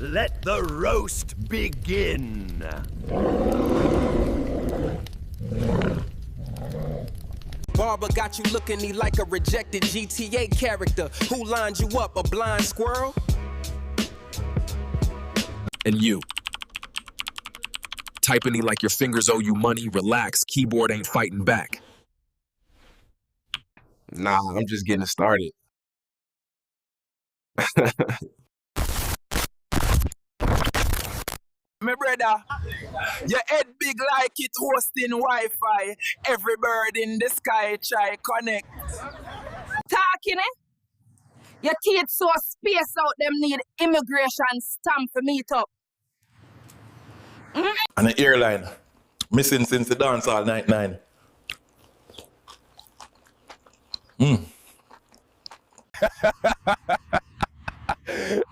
Let the roast begin. Barber got you looking me like a rejected GTA character. Who lined you up, a blind squirrel? And you. Typing me like your fingers owe you money. Relax, keyboard ain't fighting back. Nah, I'm just getting started. My brother, your head big like it hosting Wi-Fi. Every bird in the sky try connect. Talking, eh? Your teeth so spaced out, them need immigration stamp for meet up. And the airline, missing since the dance all night 9.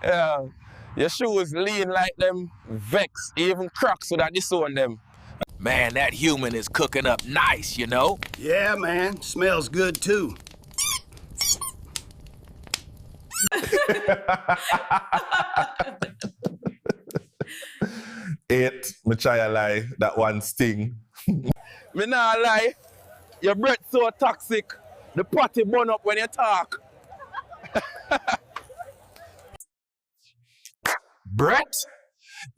Yeah. Your shoes lean like them Vex, even Crocs would have disowned them. Man, that human is cooking up nice, you know? Yeah, man. Smells good, too. Eight, me try a lie, that one sting. Me nah lie, your breath so toxic, the potty burn up when you talk. Brett,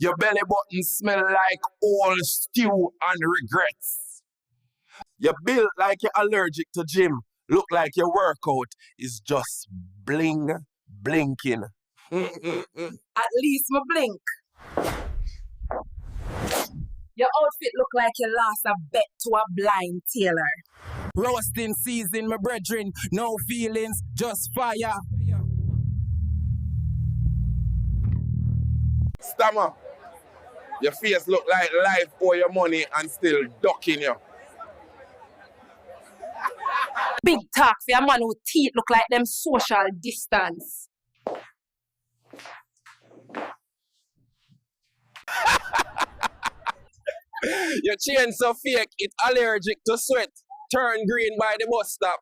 your belly button smell like old stew and regrets. You build like you're allergic to gym. Look like your workout is just blinking. At least me blink. Your outfit look like you lost a bet to a blind tailor. Roasting season, my brethren. No feelings, just fire. Stamma, your face look like life owe your money and still ducking you. Big talk for a man whose teeth look like them social distance. Your chain so fake, it's allergic to sweat. Turn green by the bus stop.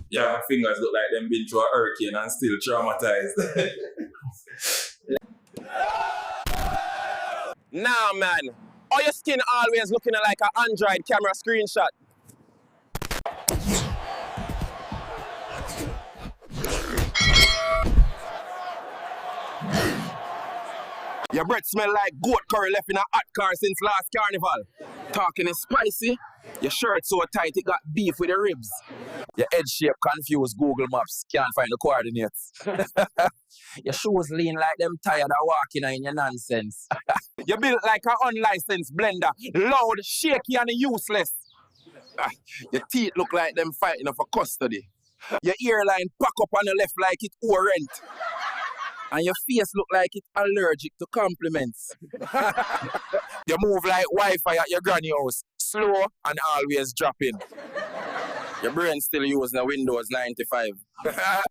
Yeah, my fingers look like them been through a hurricane and still traumatized. Nah, man. Or your skin always looking like an Android camera screenshot. Your breath smell like goat curry left in a hot car since last carnival. Talking is spicy. Your shirt so tight it got beef with the ribs. Your head shape confused Google Maps. Can't find the coordinates. Your shoes lean like them tired of walking in your nonsense. You built like an unlicensed blender. Loud, shaky and useless. Your teeth look like them fighting for custody. Your earline pack up on the left like it owe rent. And your face look like it's allergic to compliments. You move like Wi-Fi at your granny house. Slow and always dropping. Your brain still using a Windows 95.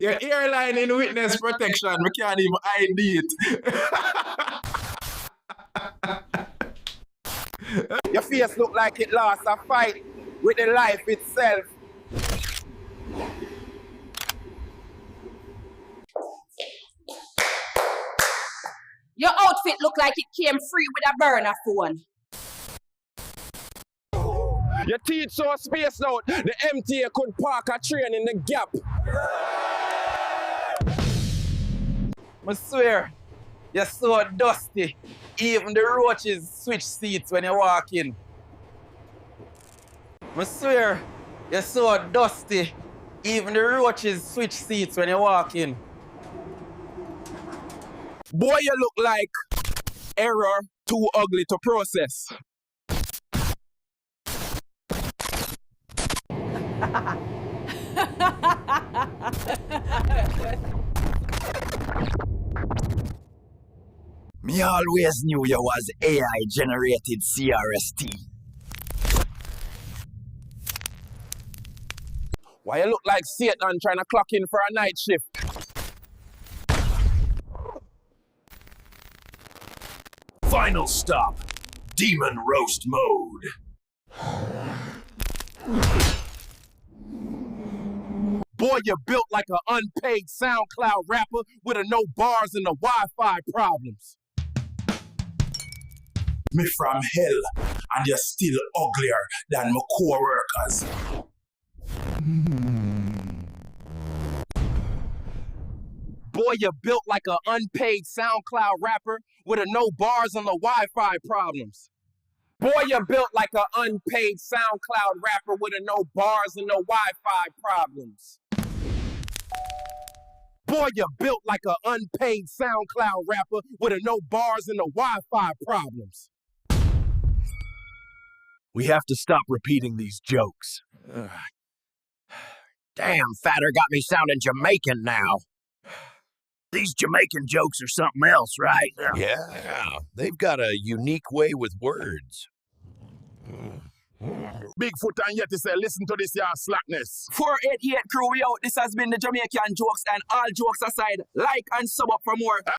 Your airline in witness protection, we can't even ID it. Your face look like it lost a fight with the life itself. Your outfit look like it came free with a burner phone. Your teeth so spaced out, the MTA could park a train in the gap. I swear, you're so dusty. Even the roaches switch seats when you walk in. I swear, you're so dusty. Even the roaches switch seats when you walk in. Boy, you look like error too ugly to process. Me always knew you was AI-generated CRST. Why you look like Satan trying to clock in for a night shift? Final stop. Demon roast mode. Boy, you're built like an unpaid SoundCloud rapper with a no bars and the Wi-Fi problems. Me from hell, and you're still uglier than my co-workers. Boy, you're built like an unpaid SoundCloud rapper with a no bars and the Wi-Fi problems. Boy, you're built like an unpaid SoundCloud rapper with a no bars and no Wi-Fi problems. Boy, you're built like an unpaid SoundCloud rapper with a no bars and no Wi-Fi problems. We have to stop repeating these jokes. Damn, Fatter got me sounding Jamaican now. These Jamaican jokes are something else, right? Yeah, they've got a unique way with words. Bigfoot and Yeti say, listen to this, y'all slackness. 488 crew, we out. This has been the Jamaican jokes, and all jokes aside, like and sub up for more.